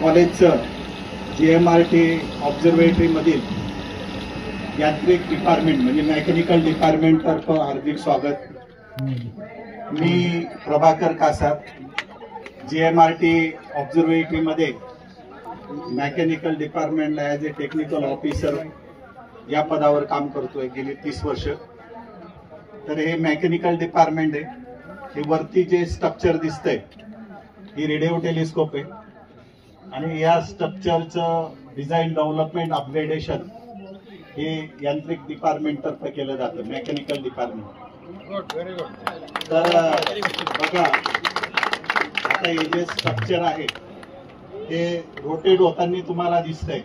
कॉलेजचं GMRT observatory मधील यांत्रिक डिपार्टमेंट म्हणजे मेकॅनिकल डिपार्टमेंट तर्फे हार्दिक स्वागत। मी प्रभाकर कासार GMRT ऑब्झर्वेटरी मध्ये मेकॅनिकल डिपार्टमेंटला ॲज ए टेक्निकल ऑफिसर या पदावर काम करतोय गेली 30 वर्ष। तर हे मेकॅनिकल डिपार्टमेंट आहे। हे वरती जे स्ट्रक्चर दिसतंय ही रेडिओ टेलिस्कोप आहे आणि या स्ट्रक्चरचं डिझाईन डेव्हलपमेंट अपग्रेडेशन हे यांत्रिक डिपार्टमेंट तर्फे केलं जातं, मेकॅनिकल डिपार्टमेंट। तर बघा आता हे जे स्ट्रक्चर आहे ते रोटेट होताना तुम्हाला दिसतंय।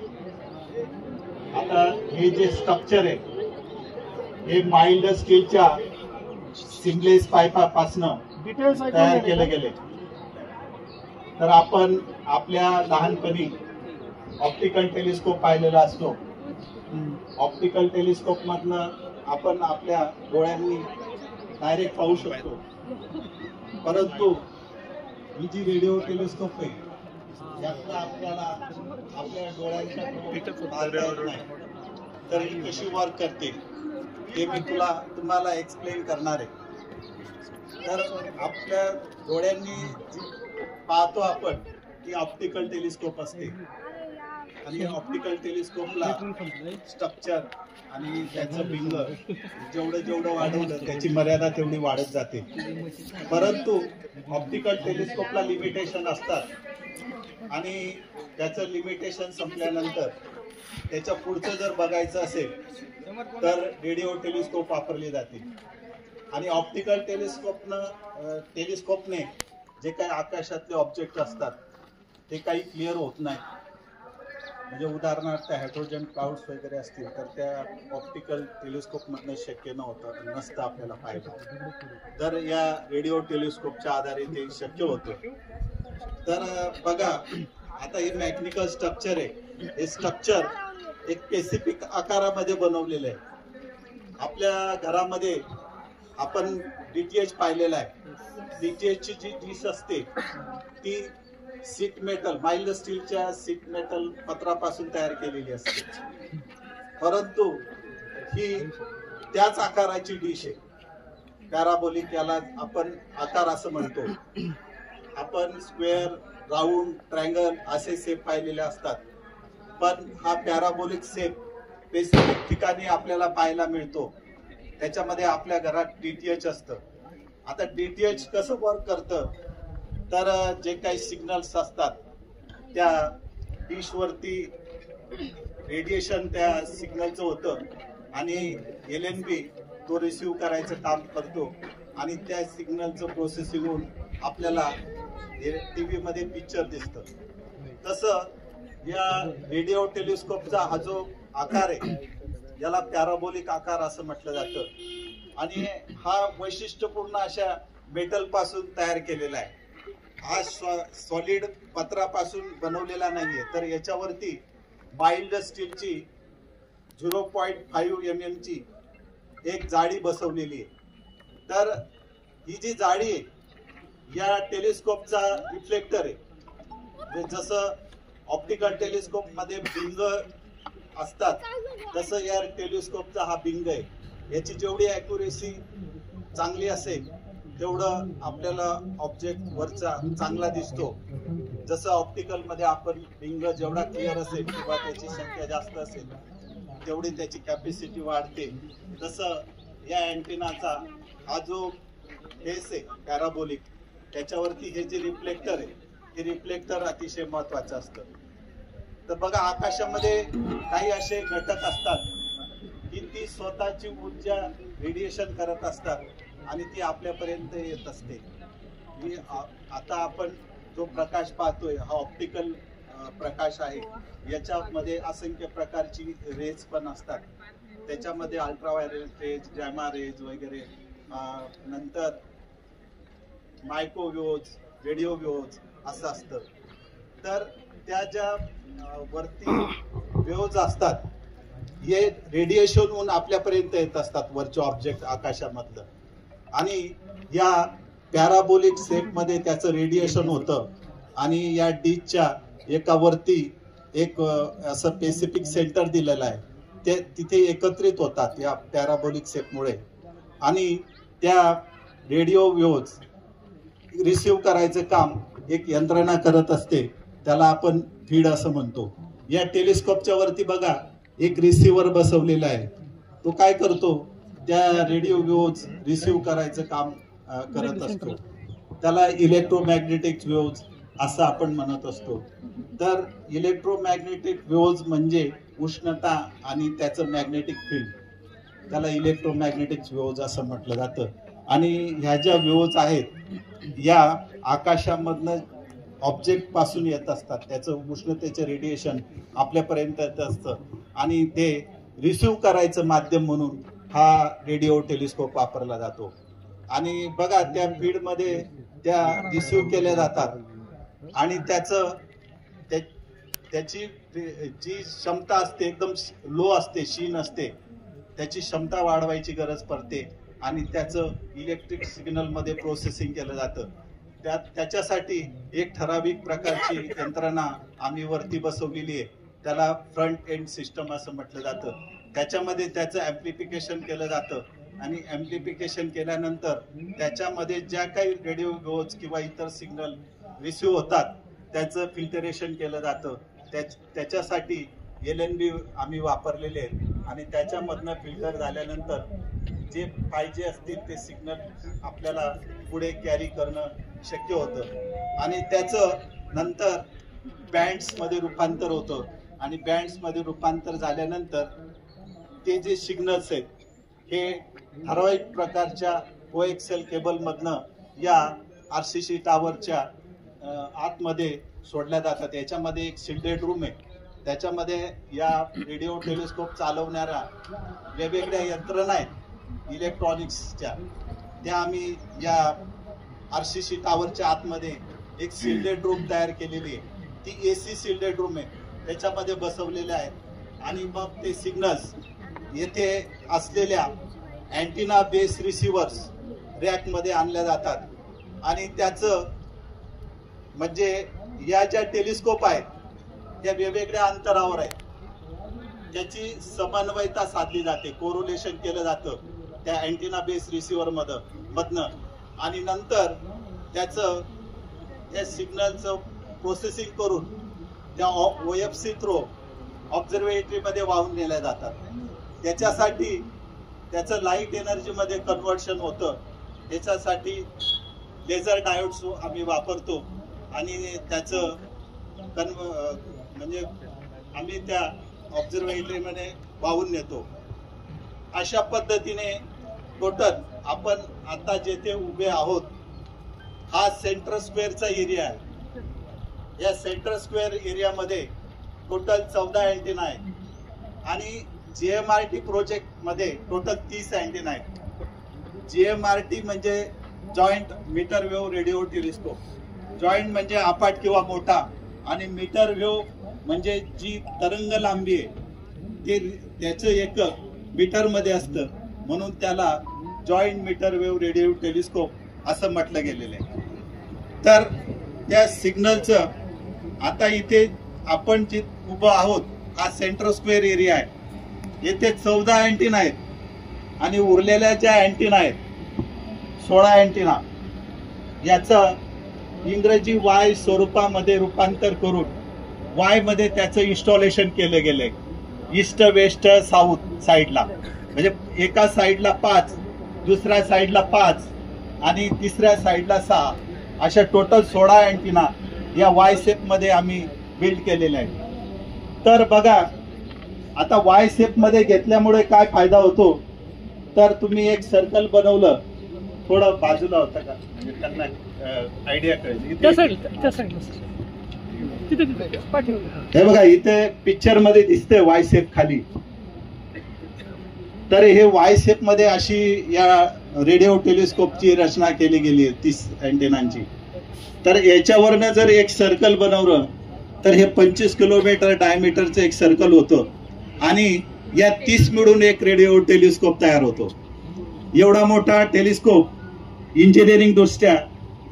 आता हे जे स्ट्रक्चर आहे हे माइल्ड स्टीलच्या सिंगलेस पाईपापासून तयार केले गेले। तर आपण आपल्या लहानपणी ऑप्टिकल टेलिस्कोप पाहिलेला असतो। ऑप्टिकल टेलिस्कोप मधनं आपण आपल्या डोळ्यांनी डायरेक्ट पाहू शकतो, परंतु ही जी रेडिओ टेलिस्कोप आहे यातनं आपल्याला आपल्या डोळ्यांच्या तर ही कशी वर्क करते हे मी तुम्हाला एक्सप्लेन करणार आहे। तर आपल्या डोळ्यांनी पाहतो आपण की ऑप्टिकल टेलिस्कोप असते आणि ऑप्टिकल टेलिस्कोपला स्ट्रक्चर आणि त्याचं भिंग जेवढं वाढवलं त्याची मर्यादा तेवढी वाढत जाते, परंतु ऑप्टिकल टेलिस्कोपला लिमिटेशन असतात आणि त्याचं लिमिटेशन संपल्यानंतर त्याच्या पुढचं जर बघायचं असेल तर रेडिओ टेलिस्कोप वापरली जाते। आणि ऑप्टिकल टेलिस्कोपने जे काही आकाशातले ऑब्जेक्ट असतात ते काही क्लिअर होत नाही। म्हणजे उदाहरणार्थ हायड्रोजन क्लाउड्स वगैरे असतील तर त्या ऑप्टिकल टेलिस्कोप मधनं शक्य नसतं आपल्याला पाहायला, तर या रेडिओ टेलिस्कोपच्या आधारे ते शक्य होतं। तर बघा आता हे मेकॅनिकल स्ट्रक्चर आहे, हे स्ट्रक्चर एक स्पेसिफिक आकारामध्ये बनवलेलं आहे। आपल्या घरामध्ये आपण DTH पाहिलेला आहे। DTH ची जी डिश असते ती सीट मेटल माइल्ड स्टीलच्या सीट मेटल पत्रापासून तयार केलेली असते, परंतु ही त्याच आकाराची डिश आहे, पॅराबोलिक, याला आपण आकार असं म्हणतो। आपण स्क्वेअर, राऊंड, ट्रायंगल असे शेप पाहिलेले असतात, पण हा पॅराबोलिक शेप स्पेसिफिक ठिकाणी आपल्याला पाहायला मिळतो। त्याच्यामध्ये आपल्या घरात DTH असतं। आता DTH कसं वर्क करतं तर जे काही सिग्नल्स असतात त्या डिश वरती रेडिएशन त्या सिग्नलचं होतं आणि LNB तो रिसिव्ह करायचं काम करतो आणि त्या सिग्नलचं प्रोसेसिंग होऊन आपल्याला TV मध्ये पिक्चर दिसतं। तसं या रेडिओ टेलिस्कोपचा हा जो आकार आहे याला पॅराबोलिक आकार असं म्हटलं जातं आणि हा वैशिष्ट्यपूर्ण अशा मेटल पासून तयार केलेला आहे। हा सॉलिड पत्रापासून बनवलेला नाहीये, तर याच्यावरती माइल्ड स्टीलची 0.5 mm ची एक जाळी बसवलेली आहे। तर ही जी जाळी आहे या टेलिस्कोपचा रिफ्लेक्टर आहे। जसं ऑप्टिकल टेलिस्कोप मध्ये भिंग असतात तसं या टेलिस्कोपचा हा भिंग आहे। याची जेवढी ॲक्युरेसी चांगली असेल तेवढं आपल्याला ऑब्जेक्ट वरचा चांगला दिसतो। जसं ऑप्टिकल मध्ये आपण भिंग जेवढा क्लिअर असेल किंवा त्याची संख्या जास्त असेल तेवढी त्याची कॅपॅसिटी वाढते, तसं या अँटेनाचा हा जो बेस आहे पॅराबोलिक त्याच्यावरती हे जे रिफ्लेक्टर आहे हे रिफ्लेक्टर अतिशय महत्वाचं असतं। तर बघा आकाशामध्ये काही असे घटक असतात की ती स्वतःची ऊर्जा रेडिएशन करत असतात आणि ती आपल्यापर्यंत येत असते। आता आपण जो प्रकाश पाहतोय हा ऑप्टिकल प्रकाश आहे, याच्यामध्ये असंख्य प्रकारची रेज पण असतात। त्याच्यामध्ये अल्ट्राव्हायोलेट रेज, गॅमा रेज वगैरे, नंतर मायक्रोवेव्हज, रेडिओ वेव्हज असं असतं। तर त्या ज्या वरती वेव्हज असतात हे रेडिएशन होऊन आपल्यापर्यंत येत असतात वरचे ऑब्जेक्ट आकाशामधलं, आणि या पॅराबोलिक शेपमध्ये त्याचं रेडिएशन होतं आणि या डिशच्या एका वरती एक असं स्पेसिफिक सेंटर दिलेलं आहे, ते तिथे एकत्रित होतात या पॅराबोलिक शेपमुळे आणि त्या रेडिओ वेव्हज रिसीव्ह करायचं काम एक यंत्रणा करत असते, त्याला आपण फीड असं म्हणतो. या टेलिस्कोपच्या वरती बघा एक रिसिव्हर बसवलेला आहे, तो काय करतो, त्या रेडिओ वेव्हज रिसीव्ह करायचं काम करत असतो. त्याला इलेक्ट्रोमॅग्नेटिक वेव्हज असं आपण म्हणत असतो. तर इलेक्ट्रोमॅग्नेटिक वेव्हज म्हणजे उष्णता आणि त्याचं मॅग्नेटिक फील्ड, त्याला इलेक्ट्रोमॅग्नेटिक वेव्हज असं म्हटलं जातं. आणि ह्या ज्या वेव्हज आहेत या आकाशामधनं ऑब्जेक्ट पासून येत असतात, त्याचं उष्णतेचं रेडिएशन आपल्यापर्यंत येत असतं आणि ते रिसीव्ह करायचं माध्यम म्हणून हा रेडिओ टेलिस्कोप वापरला जातो. आणि बघा त्या फीडमध्ये त्या रिसीव्ह केल्या जातात आणि त्याची जी क्षमता असते एकदम लो असते, शीन असते, त्याची क्षमता वाढवायची गरज पडते आणि त्याचं इलेक्ट्रिक सिग्नल मध्ये प्रोसेसिंग केलं जातं. त्याच्यासाठी एक ठराविक प्रकारची यंत्रणा आम्ही वरती बसवलेली आहे, त्याला फ्रंट एंड सिस्टम असं म्हटलं जातं. त्याच्यामध्ये त्याचं ॲम्प्लिफिकेशन केलं जातं आणि ॲम्प्लिफिकेशन केल्यानंतर त्याच्यामध्ये ज्या काही रेडिओ वेव्हज किंवा इतर सिग्नल रिसीव्ह होतात त्याचं फिल्टरेशन केलं जातं. त्याच्यासाठी LNB आम्ही वापरलेले आहेत आणि त्याच्यामधनं फिल्टर झाल्यानंतर जे पाहिजे असतील ते सिग्नल आपल्याला पुढे कॅरी करणं शक्य होतं आणि त्याचं नंतर बँड्समध्ये रूपांतर होतं आणि बँड्समध्ये रूपांतर झाल्यानंतर ते जे सिग्नल्स आहेत हे ठराविक प्रकारच्या कोएक्सेल केबलमधनं या RCC टावरच्या आतमध्ये सोडल्या जातात. याच्यामध्ये एक शिल्डेड रूम आहे, त्याच्यामध्ये या रेडिओ टेलिस्कोप चालवणाऱ्या वेगवेगळ्या यंत्रणा आहेत इलेक्ट्रॉनिक्सच्या, त्या आम्ही या RCC टावरच्या आतमध्ये एक शिल्डेड रूम तयार केलेली आहे. ती AC शिल्डेड रूम आहे, त्याच्यामध्ये बसवलेल्या आहेत आणि मग ते सिग्नल्स येथे असलेल्या अँटिना बेस रिसिव्हर्स रॅकमध्ये आणल्या जातात आणि त्याचं म्हणजे या ज्या टेलिस्कोप आहेत त्या वेगवेगळ्या अंतरावर आहेत, त्याची समन्वयता साधली जाते, कोरोलेशन केलं जातं त्या अँटिना बेस रिसिव्हर मधनं आणि नंतर त्याचं त्या सिग्नलचं प्रोसेसिंग करून त्या OFC थ्रू ऑब्झर्वेटरीमध्ये वाहून नेल्या जातात. त्याच्यासाठी त्याचं लाईट एनर्जीमध्ये कन्व्हर्शन होतं, त्याच्यासाठी लेझर डायोड्स आम्ही वापरतो आणि त्याचं म्हणजे आम्ही त्या ऑब्झर्वेटरीमध्ये वाहून नेतो. अशा पद्धतीने टोटल आपण आता जेथे उभे आहोत हा सेंटर स्क्वेअरचा एरिया आहे. या सेंटर स्क्वेअर एरियामध्ये टोटल 14 अँटेना आहेत आणि GMRT प्रोजेक्ट मध्ये टोटल 30 अँटेना आहेत. GMRT म्हणजे joint metre wave radio telescope. Joint म्हणजे अपाट किंवा मोठा आणि मीटर वेव्ह म्हणजे जी तरंग लांबी आहे ते त्याचं एकक मीटर मध्ये असतं, म्हणून त्याला joint metre wave radio telescope असं म्हटलं गेलेलं आहे. तर त्या सिग्नलचं आता इथे आपण जे उभं आहोत हा सेंटर स्क्वेअर एरिया आहे, येथे 14 अँटेना आहेत आणि उरलेल्या ज्या अँटेना आहेत 16 अँटेना याचं इंग्रजी Y स्वरूपामध्ये रूपांतर करून Y मध्ये त्याचं इन्स्टॉलेशन केलं गेलंय. ईस्ट वेस्ट साऊथ साईडला, म्हणजे एका साईडला 5, दुसऱ्या साईडला 5 आणि तिसऱ्या साईडला 6, अशा टोटल 16 अँटेना या Y शेप मध्ये आम्ही बिल्ड केलेले आहे. तर बघा आता Y शेप मध्ये घेतल्यामुळे काय फायदा होतो, तर तुम्ही एक सर्कल बनवलं, थोडं बाजूला होतं का म्हणजे त्यांना आयडिया कळेल. हे बघा इथे पिक्चर मध्ये दिसतंय Y शेप खाली. तर हे Y शेप मध्ये अशी या रेडिओ टेलिस्कोपची रचना केली गेली आहे 30 अँटेनांची. तर याच्यावरनं जर एक सर्कल बनवलं तर हे 25 किलोमीटर डायमीटरचं एक सर्कल होतं आणि या 30 मिळून एक रेडिओ टेलिस्कोप तयार होतो. एवढा मोठा टेलिस्कोप इंजिनिअरिंग दृष्ट्या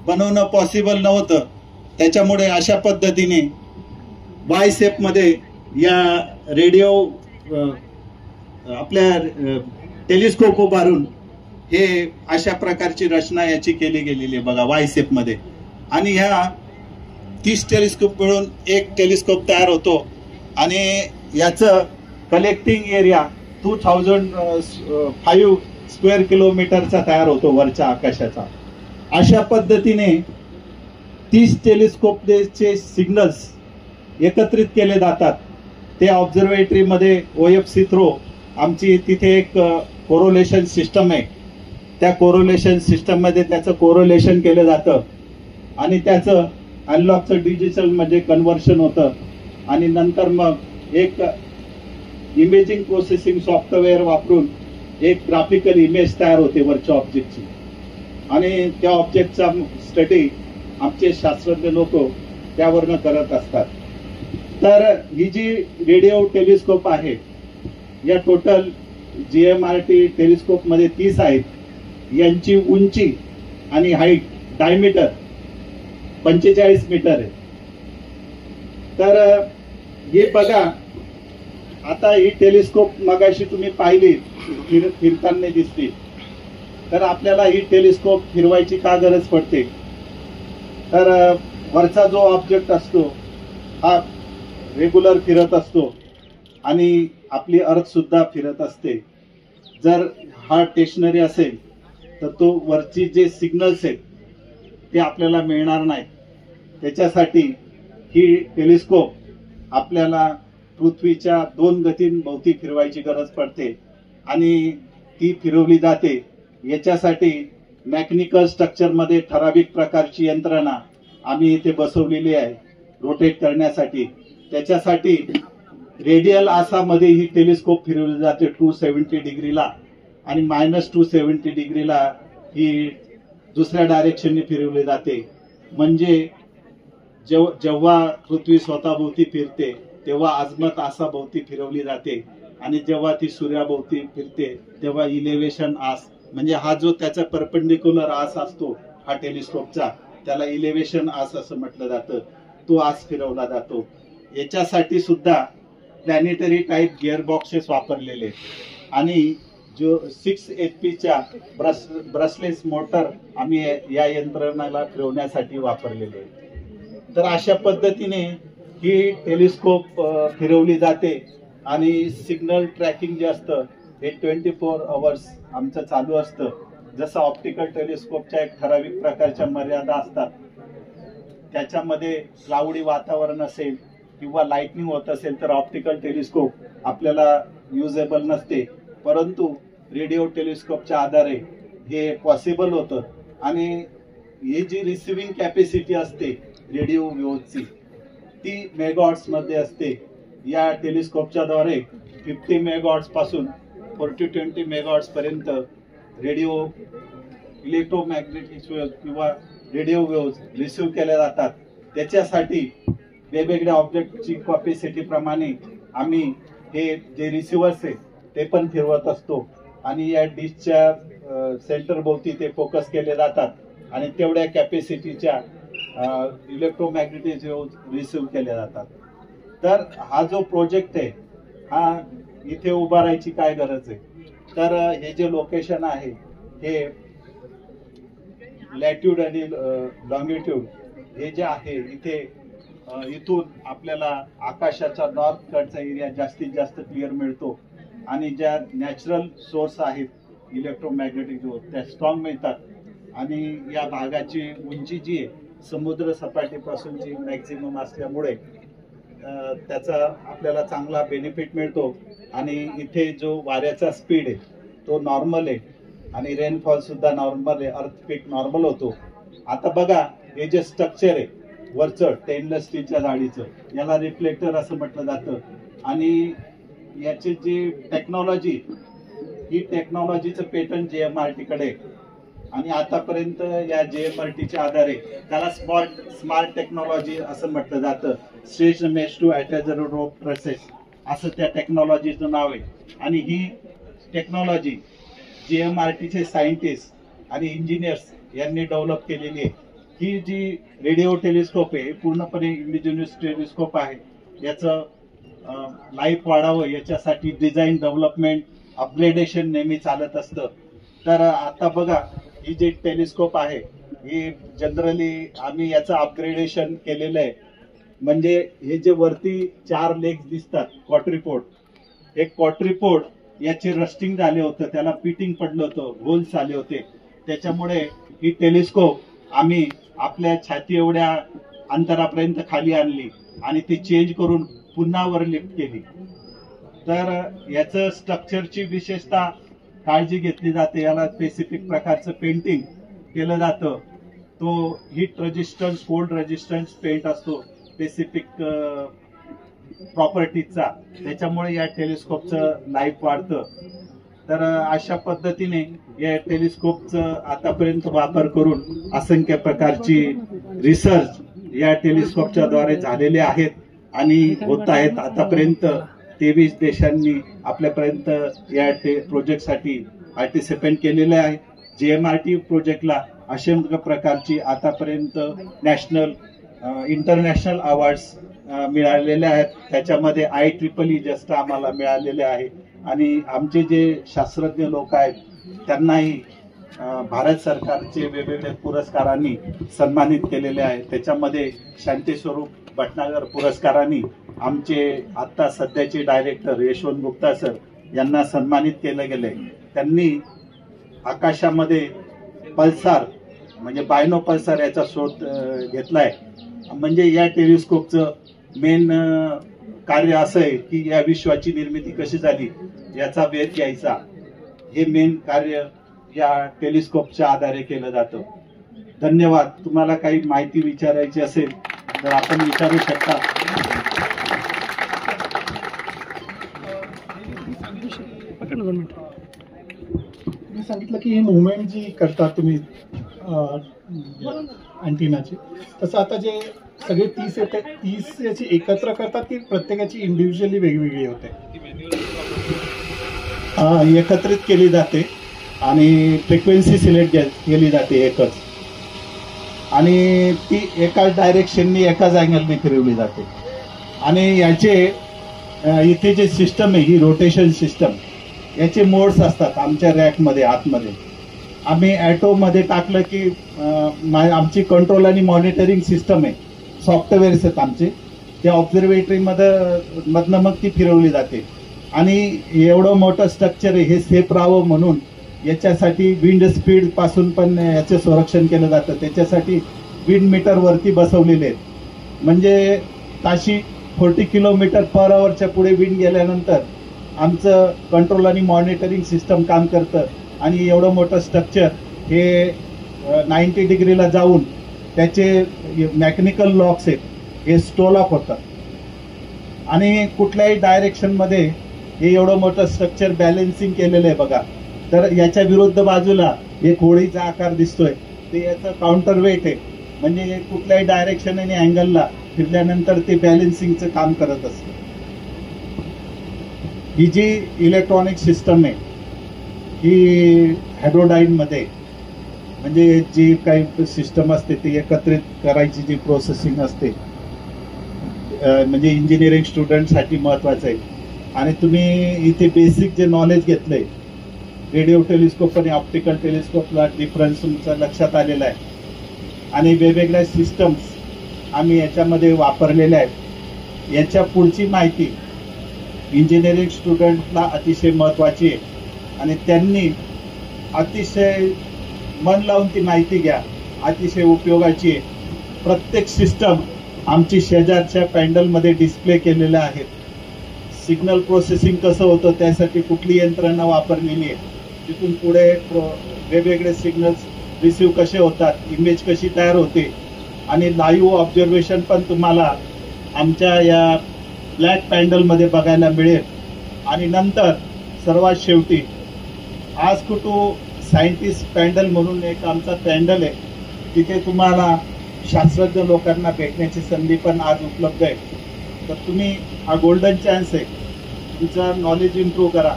बनवणं पॉसिबल नव्हतं. त्याच्यामुळे अशा पद्धतीने वाय शेप मध्ये या रेडिओ आपल्या टेलिस्कोप उभारून हे अशा प्रकारची रचना याची केली गेलेली आहे बघा वाय शेप मध्ये. आणि ह्या 30 टेलिस्कोप मिळून एक टेलिस्कोप तयार होतो आणि याचं कलेक्टिंग एरिया 2005 स्क्वेअर किलोमीटरचा तयार होतो वरच्या आकाशाचा. अशा पद्धतीने 30 टेलिस्कोपचे सिग्नल्स एकत्रित केले जातात. ते ऑब्झर्वेटरी मध्ये OFC थ्रो आमची तिथे एक कोरोलेशन सिस्टम आहे. त्या कोरोलेशन सिस्टम मध्ये त्याचं कोरोलेशन केलं जातं आणि त्याचं अनलॉकचं डिजिटल मध्ये कन्व्हर्शन होतं आणि नंतर मग एक इमेजिंग प्रोसेसिंग सॉफ्टवेअर वापरून एक ग्राफिकल इमेज तयार होते वरच्या ऑब्जेक्टची आणि त्या ऑब्जेक्टचा स्टडी आमचे शास्त्रज्ञ लोक त्यावरनं करत असतात. तर ही जी रेडिओ टेलिस्कोप आहे या टोटल GMRT टेलिस्कोप मध्ये 30 आहेत. यांची उंची आणि हाईट डायमीटर 45 मीटर आहे. तर हे बघा आता ही टेलिस्कोप मगाशी तुम्ही पाहिली फिरताना दिसते. तर आपल्याला ही टेलिस्कोप फिरवायची का गरज पडते. तर वरचा जो ऑब्जेक्ट असतो हा रेग्युलर फिरत असतो आणि आपली अर्थ सुद्धा फिरत असते. जर हा स्टेशनरी असेल तर तो वरची जे सिग्नल्स आहेत ते आपल्याला मिळणार नाहीत. त्याच्यासाठी ही टेलिस्कोप आपल्याला पृथ्वीच्या 2 गतींभोवती फिरवायची गरज पडते आणि ती फिरवली जाते. याच्यासाठी मेकॅनिकल स्ट्रक्चर मध्ये ठराविक प्रकारची यंत्रणा आम्ही इथे बसवलेली आहे रोटेट करण्यासाठी. त्याच्यासाठी रेडियल आसामध्ये ही टेलिस्कोप फिरवली जाते 270 डिग्रीला आणि -270 डिग्रीला ही दुसऱ्या डायरेक्शनने फिरवली जाते. म्हणजे जेव्हा पृथ्वी स्वतःभोवती फिरते तेव्हा अजमत आसाभोवती फिरवली जाते आणि जेव्हा ती सूर्याभोवती फिरते तेव्हा इलेव्हेशन आस म्हणजे हा जो त्याचा परपेंडिक्युलर आस असतो हा टेलिस्कोपचा त्याला इलेव्हेशन आस असं म्हटलं जातं. तो आस फिरवला जातो. याच्यासाठी सुद्धा प्लॅनेटरी टाईप गिअर बॉक्सेस वापरलेले आणि जो 6 HP ब्रशलेस मोटर आम्ही या यंत्रणेला फिरवण्यासाठी वापरलेले आहे. तर अशा पद्धतीने ही टेलिस्कोप फिरवली जाते आणि सिग्नल ट्रॅकिंग जे असतं हे 24 आवर्स आमचं चालू असतं. जसं ऑप्टिकल टेलिस्कोपच्या एक ठराविक प्रकारच्या मर्यादा असतात. त्याच्यामध्ये क्लाउडी वातावरण असेल किंवा लाइटनिंग होत असेल तर ऑप्टिकल टेलिस्कोप आपल्याला युजेबल नसते. परंतु रेडिओ टेलिस्कोपच्या आधारे हे पॉसिबल होतं आणि ही जी रिसिव्हिंग कॅपॅसिटी असते रेडिओ वेव्हची ती मेगाहर्ट्झ मध्ये असते. या टेलिस्कोपच्या द्वारे 50 मेगाहर्ट्झ पासून 40-20 मेगाहर्ट्झ पर्यंत रेडिओ इलेक्ट्रोमॅग्नेटिक वेव्ह किंवा रेडिओ वेव्ह रिसिव्ह केल्या जातात. त्याच्यासाठी वेगवेगळ्या ऑब्जेक्टची कॅपॅसिटी प्रमाणे आम्ही हे जे रिसिव्हर्स आहे ते पण फिरवत असतो आणि या डिशच्या सेंटर भोवती ते फोकस केले जातात आणि तेवढ्या कॅपॅसिटीच्या इलेक्ट्रोमॅग्नेटिक वेव्ह रिसिव्ह केल्या जातात. तर हा जो प्रोजेक्ट आहे हा इथे उभारायची काय गरज आहे. तर हे जे लोकेशन आहे हे लॅट्यूड आणि लॉंगिट्यूड हे जे आहे इथे इथून आपल्याला आकाशाचा नॉर्थ कडचा एरिया जास्तीत जास्त क्लिअर मिळतो आणि ज्या नॅचरल सोर्स आहेत इलेक्ट्रोमॅग्नेटिक त्या स्ट्रॉंग मिळतात आणि या भागाची उंची जी आहे समुद्र सपाटीपासूनची मॅक्झिमम असल्यामुळे त्याचा आपल्याला चांगला बेनिफिट मिळतो आणि इथे जो वाऱ्याचा स्पीड आहे तो नॉर्मल आहे आणि रेनफॉल सुद्धा नॉर्मल आहे. अर्थक्वेक नॉर्मल होतो. आता बघा हे जे स्ट्रक्चर आहे वरचं स्टेनलेस स्टीलच्या जाळीचं याला रिफ्लेक्टर असं म्हटलं जातं आणि याची जी टेक्नॉलॉजी ही टेक्नॉलॉजीचं पेटंट JMRT कडे आणि आतापर्यंत या JMRTच्या आधारे त्याला स्मार्ट टेक्नॉलॉजी असं म्हटलं जातं. Stretch mesh to attacher rope process असं त्या टेक्नॉलॉजीचं नाव आहे आणि ही टेक्नॉलॉजी JMRTचे सायंटिस्ट आणि इंजिनियर्स यांनी डेव्हलप केलेली आहे. ही जी रेडिओ टेलिस्कोप आहे पूर्णपणे इंडिजिनियस टेलिस्कोप आहे. याचं लाईफ वाढावं याच्यासाठी डिझाईन डेव्हलपमेंट अपग्रेडेशन नेहमी चालत असतं. तर आता बघा ही जी टेलिस्कोप आहे ही जनरली आम्ही याचं अपग्रेडेशन केलेलं आहे. म्हणजे हे जे वरती 4 लेग्स दिसतात क्वाड्रिपोड, हे क्वाड्रिपोड याचे रस्टिंग झाले होतं, त्याला पिटिंग पडलं होतं, होल्स आले होते. त्याच्यामुळे ही टेलिस्कोप आम्ही आपल्या छाती एवढ्या अंतरापर्यंत खाली आणली आणि ती चेंज करून पुन्हा वर लिफ्ट केली. तर याचं स्ट्रक्चरची विशेषतः काळजी घेतली जाते. याला स्पेसिफिक प्रकारचं पेंटिंग केलं जातं. तो heat resistance, cold resistance paint असतो स्पेसिफिक प्रॉपर्टीजचा. त्याच्यामुळे या टेलिस्कोपचं लाईफ वाढतं. तर अशा पद्धतीने या टेलिस्कोपचं आतापर्यंत वापर करून असंख्य प्रकारची रिसर्च या टेलिस्कोपच्या द्वारे झालेले आहेत आणि होत आहेत. आतापर्यंत 23 देशांनी आपल्यापर्यंत या प्रोजेक्टसाठी पार्टिसिपेट केलेले आहे. JMRT प्रोजेक्टला असंख्य प्रकारची आतापर्यंत नॅशनल इंटरनॅशनल अवॉर्ड्स मिळालेले आहेत. त्याच्यामध्ये IEEE जस्ट आम्हाला मिळालेले आहे आणि आमचे जे शास्त्रज्ञ लोक आहेत त्यांनाही भारत सरकारचे वेगवेगळ्या पुरस्कारांनी सन्मानित केलेले आहे. त्याच्यामध्ये शांतीस्वरूप भटनागर पुरस्कारांनी आमचे आता सध्याचे डायरेक्टर यशवंत गुप्ता सर यांना सन्मानित केलं गेले. त्यांनी आकाशामध्ये पल्सार म्हणजे बायनो पल्सार याचा शोध घेतलाय. म्हणजे या टेलिस्कोपचं मेन कार्य असं आहे की या विश्वाची निर्मिती कशी झाली याचा वेध घ्यायचा. हे मेन कार्य या टेलिस्कोपच्या आधारे केलं जातं. धन्यवाद. तुम्हाला काही माहिती विचारायची असेल तर आपण विचारू शकता. तुम्ही सांगितलं की ही मुवमेंट जी करता तुम्ही अँटिनाची, तसं आता जे सगळे 30 याची एकत्र करतात की प्रत्येकाची इंडिव्हिज्युअली वेगवेगळी होते? एकत्रित केली जाते आणि फ्रिक्वेन्सी सिलेक्ट केली जाते एकच, आणि ती एकाच डायरेक्शननी एकाच अँगलने फिरवली जाते. आणि याचे इथे जे सिस्टम आहे ही रोटेशन सिस्टम, याचे मोड्स असतात आमच्या रॅकमध्ये आतमध्ये. आम्ही ॲटोमध्ये टाकलं की आमची कंट्रोल आणि मॉनिटरिंग सिस्टम आहे, सॉफ्टवेअर्स आहेत आमचे, त्या ऑब्झर्वेटरीमधनं मग ती फिरवली जाते. आणि एवढं मोठं स्ट्रक्चर आहे, हे सेफ राहावं म्हणून याच्यासाठी विंड स्पीड पासून पण याचे संरक्षण केलं जातं. त्याच्यासाठी विंड मीटर वरती बसवलेले आहेत. म्हणजे ताशी 40 km/h पुढे विंड गेल्यानंतर आमचं कंट्रोल आणि मॉनिटरिंग सिस्टम काम करतं. आणि एवढं मोठं स्ट्रक्चर हे 90 डिग्रीला जाऊन त्याचे मेकॅनिकल लॉक्स आहेत, हे स्टोल ऑफ होतात. आणि कुठल्याही डायरेक्शनमध्ये हे एवढं मोठं स्ट्रक्चर बॅलन्सिंग केलेलं आहे बघा. तर याच्या विरुद्ध बाजूला एक होळीचा आकार दिसतोय, ते याचं काउंटर वेट आहे. म्हणजे कुठल्याही डायरेक्शन आणि अँगलला फिरल्यानंतर ते बॅलन्सिंगचं काम करत असतं. ही जी इलेक्ट्रॉनिक सिस्टम आहे ही हायड्रोडाईनमध्ये, म्हणजे जी काही सिस्टम असते ती एकत्रित करायची जी प्रोसेसिंग असते, म्हणजे इंजिनिअरिंग स्टुडंटसाठी महत्वाचं आहे. आणि तुम्ही इथे बेसिक जे नॉलेज घेतलंय रेडिओ टेलिस्कोप आणि ऑप्टिकल टेलिस्कोपला डिफरन्स तुमचा लक्षात आलेला आहे. आणि वेगवेगळ्या सिस्टम्स आम्ही याच्यामध्ये वापरलेल्या आहेत. याच्या पुढची माहिती इंजिनिअरिंग स्टुडंटला अतिशय महत्वाची आहे आणि त्यांनी अतिशय मन लावून ती माहिती घ्या, अतिशय उपयोगाची आहे. प्रत्येक सिस्टम आमची शेजारच्या पॅन्डलमध्ये डिस्प्ले केलेल्या आहेत. सिग्नल प्रोसेसिंग कसं होतं त्यासाठी कुठली यंत्रणा वापरलेली आहे, तिथून पुढे वेगवेगळे सिग्नल्स रिसिव्ह कसे होतात, इमेज कशी तयार होते, आणि लाईव्ह ऑब्झर्वेशन पण तुम्हाला आमच्या या ब्लॅक पॅन्डलमध्ये बघायला मिळेल. आणि नंतर सर्वात शेवटी आज टू सायंटिस्ट पॅन्डल म्हणून एक आमचा पॅन्डल आहे, तिथे तुम्हाला शास्त्रज्ञ लोकांना भेटण्याची संधी पण आज उपलब्ध आहे. तर तुम्ही हा गोल्डन चान्स आहे, तुमचं नॉलेज इम्प्रूव्ह करा,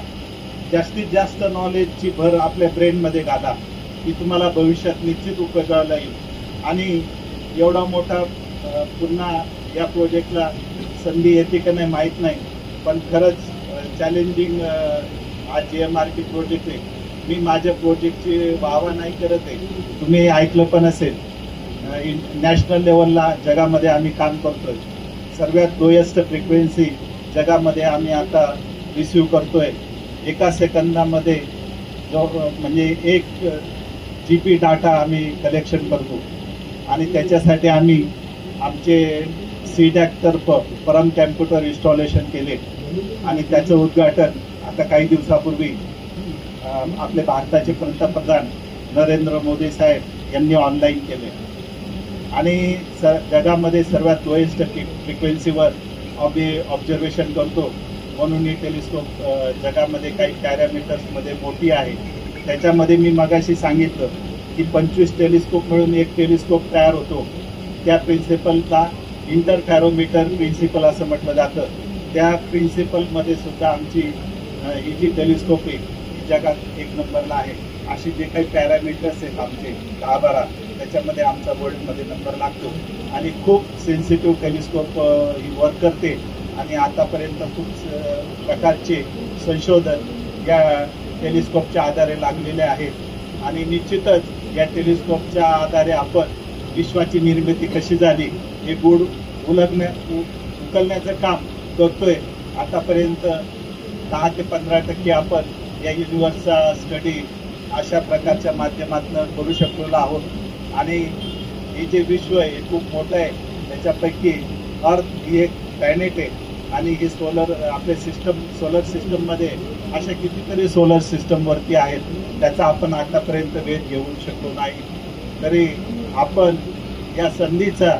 जास्तीत जास्त नॉलेजची भर आपल्या ब्रेनमध्ये घाला ती तुम्हाला भविष्यात निश्चित उपयोगाला येईल. आणि एवढा मोठा पुन्हा या प्रोजेक्टला संधी येते का नाही माहीत नाही, पण खरंच चॅलेंजिंग हा GMRP प्रोजेक्ट आहे. मी माझ्या प्रोजेक्टची वाहवा नाही करत आहे, तुम्ही ऐकलं पण असेल. नॅशनल लेवलला जगामध्ये आम्ही काम करतोय. सर्वात लोएस्ट फ्रिक्वेन्सी जगामध्ये आम्ही आता रिसिव्ह करतोय. एका सेकंदामध्ये म्हणजे 1 GB डाटा आम्ही कलेक्शन करतो. आणि त्याच्यासाठी आम्ही आमचे CDAC तर्फ परम कॅम्प्युटर इन्स्टॉलेशन केले आणि त्याचं उद्घाटन आता काही दिवसापूर्वी आपले भारताचे पंतप्रधान नरेंद्र मोदी साहेब यांनी ऑनलाईन केले. आणि जगामध्ये सर्वात लोएस्ट फ्रिक्वेन्सीवर आम्ही ऑब्झर्वेशन करतो, म्हणून ही टेलिस्कोप जगामध्ये काही पॅरामीटर्समध्ये मोठी आहे. त्याच्यामध्ये मी मगाशी सांगितलं की 25 टेलिस्कोप मिळून एक टेलिस्कोप तयार होतो. त्या प्रिन्सिपलला इंटरफॅरोमीटर प्रिन्सिपल असं म्हटलं जातं. त्या प्रिन्सिपलमध्ये सुद्धा आमची ही जी टेलिस्कोप आहे ही जगात 1 नंबरला आहे. अशी जे काही पॅरामीटर्स आहेत आमचे 10-12 त्याच्यामध्ये आमचा वर्ल्डमध्ये नंबर लागतो. आणि खूप सेन्सिटिव्ह टेलिस्कोप ही वर्क करते. आणि आतापर्यंत खूप प्रकारचे संशोधन या टेलिस्कोपच्या आधारे लागलेले आहेत. आणि निश्चितच या टेलिस्कोपच्या आधारे आपण विश्वाची निर्मिती कशी झाली हे गूढ उकलण्याचं काम करतोय. आतापर्यंत 10 ते 15% आपण या युनिव्हर्सचा स्टडी अशा प्रकारच्या माध्यमातून करू शकलेलो आहोत. आणि हे जे विश्व आहे हे खूप मोठं आहे. त्याच्यापैकी अर्थ ही एक प्लॅनेट आहे. आणि ही आपले सोलर सिस्टममध्ये अशा कितीतरी सोलर सिस्टमवरती आहेत, त्याचा आपण आतापर्यंत वेध घेऊ शकलो नाही. तरी आपण या संधीचा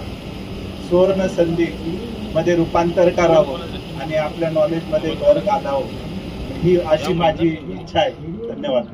सुवर्ण संधीमध्ये रूपांतर करावं आणि आपल्या नॉलेजमध्ये भर घालावं, ही अशी माझी इच्छा आहे. धन्यवाद.